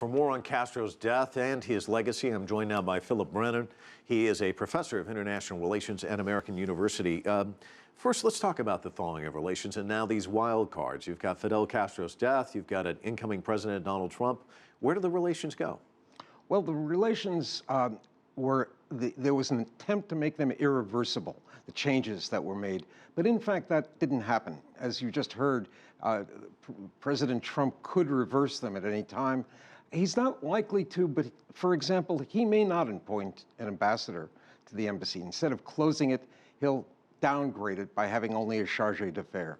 For more on Castro's death and his legacy, I'm joined now by Philip Brenner. He is a professor of international relations at American University. First, let's talk about the thawing of relations and now these wild cards. You've got Fidel Castro's death. You've got an incoming president, Donald Trump. Where do the relations go? Well, the relations there was an attempt to make them irreversible, the changes that were made. But in fact, that didn't happen. As you just heard, President Trump could reverse them at any time. He's not likely to, but for example, he may not appoint an ambassador to the embassy. Instead of closing it, he'll downgrade it by having only a charge d'affaires.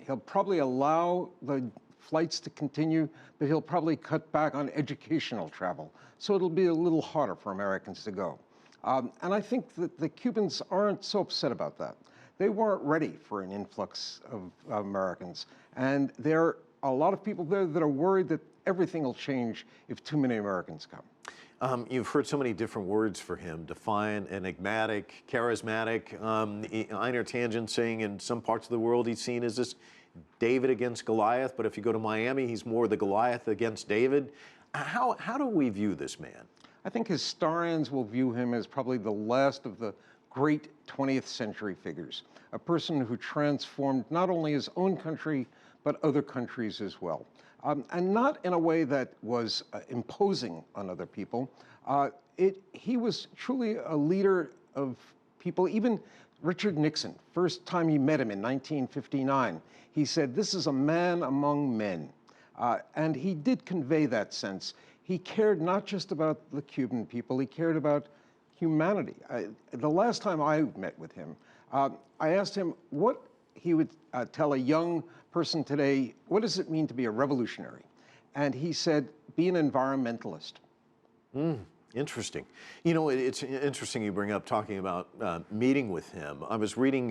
He'll probably allow the flights to continue, but he'll probably cut back on educational travel. So it'll be a little harder for Americans to go. And I think that the Cubans aren't so upset about that. They weren't ready for an influx of Americans. And there are a lot of people there that are worried that everything will change if too many Americans come. You've heard so many different words for him: defiant, enigmatic, charismatic. Einar Tangent saying in some parts of the world he's seen as this David against Goliath, but if you go to Miami, he's more the Goliath against David. How do we view this man? I think historians will view him as probably the last of the great 20th century figures, a person who transformed not only his own country, but other countries as well. And not in a way that was imposing on other people. He was truly a leader of people. Even Richard Nixon, first time he met him in 1959, he said, "This is a man among men." And he did convey that sense. He cared not just about the Cuban people, he cared about humanity. The last time I met with him, I asked him what he would tell a young person today, what does it mean to be a revolutionary? And he said, be an environmentalist. Interesting. You know, it's interesting you bring up talking about meeting with him. I was reading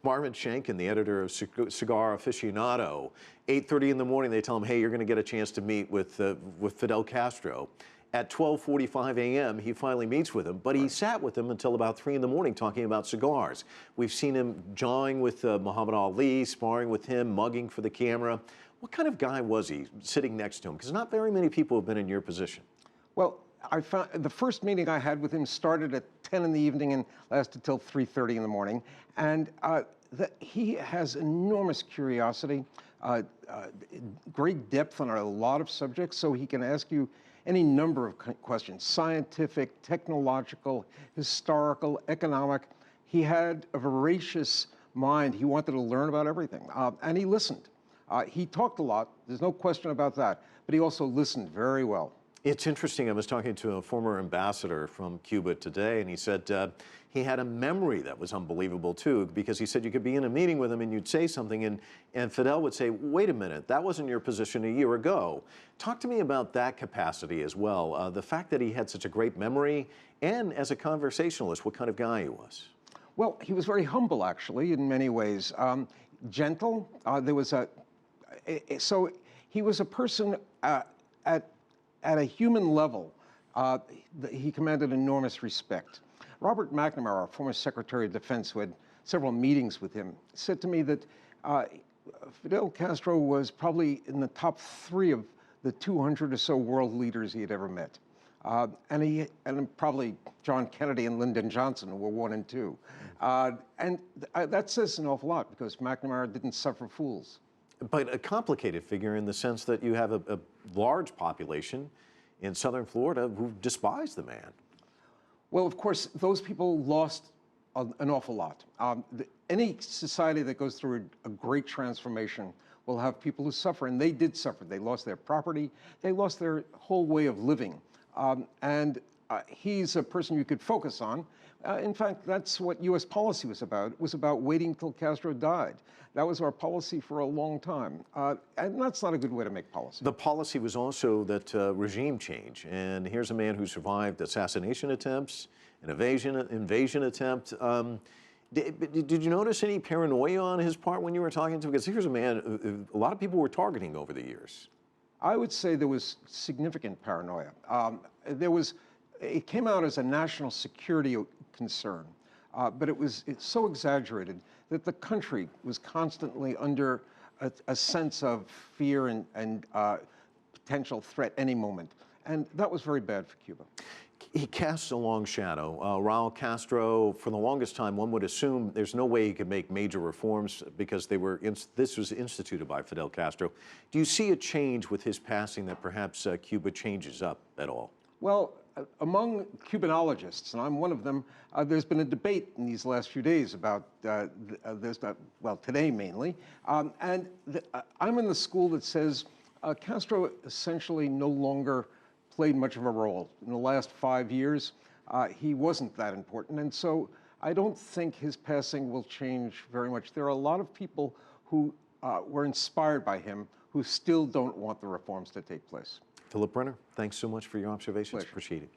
Marvin Shanken, the editor of Cigar Aficionado. 8:30 in the morning, they tell him, hey, you're going to get a chance to meet with Fidel Castro. At 12:45 a.m., he finally meets with him, but he sat with him until about 3 in the morning talking about cigars. We've seen him jawing with Muhammad Ali, sparring with him, mugging for the camera. What kind of guy was he sitting next to him? Because not very many people have been in your position. Well, I found the first meeting I had with him started at 10 in the evening and lasted till 3:30 in the morning. And he has enormous curiosity, great depth on a lot of subjects, so he can ask you any number of questions: scientific, technological, historical, economic. He had a voracious mind. He wanted to learn about everything, and he listened. He talked a lot, there's no question about that, but he also listened very well. It's interesting. I was talking to a former ambassador from Cuba today, and he said he had a memory that was unbelievable, too, because he said you could be in a meeting with him and you'd say something, and Fidel would say, wait a minute, that wasn't your position a year ago. Talk to me about that capacity as well, the fact that he had such a great memory, and as a conversationalist, what kind of guy he was. Well, he was very humble, actually, in many ways. Gentle. So he was a person at a human level. He commanded enormous respect. Robert McNamara, former Secretary of Defense, who had several meetings with him, said to me that Fidel Castro was probably in the top 3 of the 200 or so world leaders he had ever met. And probably John Kennedy and Lyndon Johnson were 1 and 2. And that says an awful lot, because McNamara didn't suffer fools. But a complicated figure in the sense that you have a large population in southern Florida who despise the man. Well, of course, those people lost an awful lot. Any society that goes through a great transformation will have people who suffer, and they did suffer. They lost their property. They lost their whole way of living. And he's a person you could focus on. In fact, that's what U.S. policy was about. It was about waiting till Castro died. That was our policy for a long time. And that's not a good way to make policy. The policy was also that regime change. And here's a man who survived assassination attempts, an invasion attempt. Did you notice any paranoia on his part when you were talking to him? Because here's a man a lot of people were targeting over the years. I would say there was significant paranoia. It came out as a national security concern, but it's so exaggerated that the country was constantly under a sense of fear and potential threat any moment. And that was very bad for Cuba. He casts a long shadow. Raul Castro, for the longest time, one would assume there's no way he could make major reforms because this was instituted by Fidel Castro. Do you see a change with his passing that perhaps Cuba changes up at all? Well, among Cubanologists, and I'm one of them, there's been a debate in these last few days about, today mainly, I'm in the school that says Castro essentially no longer played much of a role. In the last 5 years, he wasn't that important, and so I don't think his passing will change very much. There are a lot of people who were inspired by him who still don't want the reforms to take place. Philip Brenner, thanks so much for your observations. Pleasure. Appreciate it.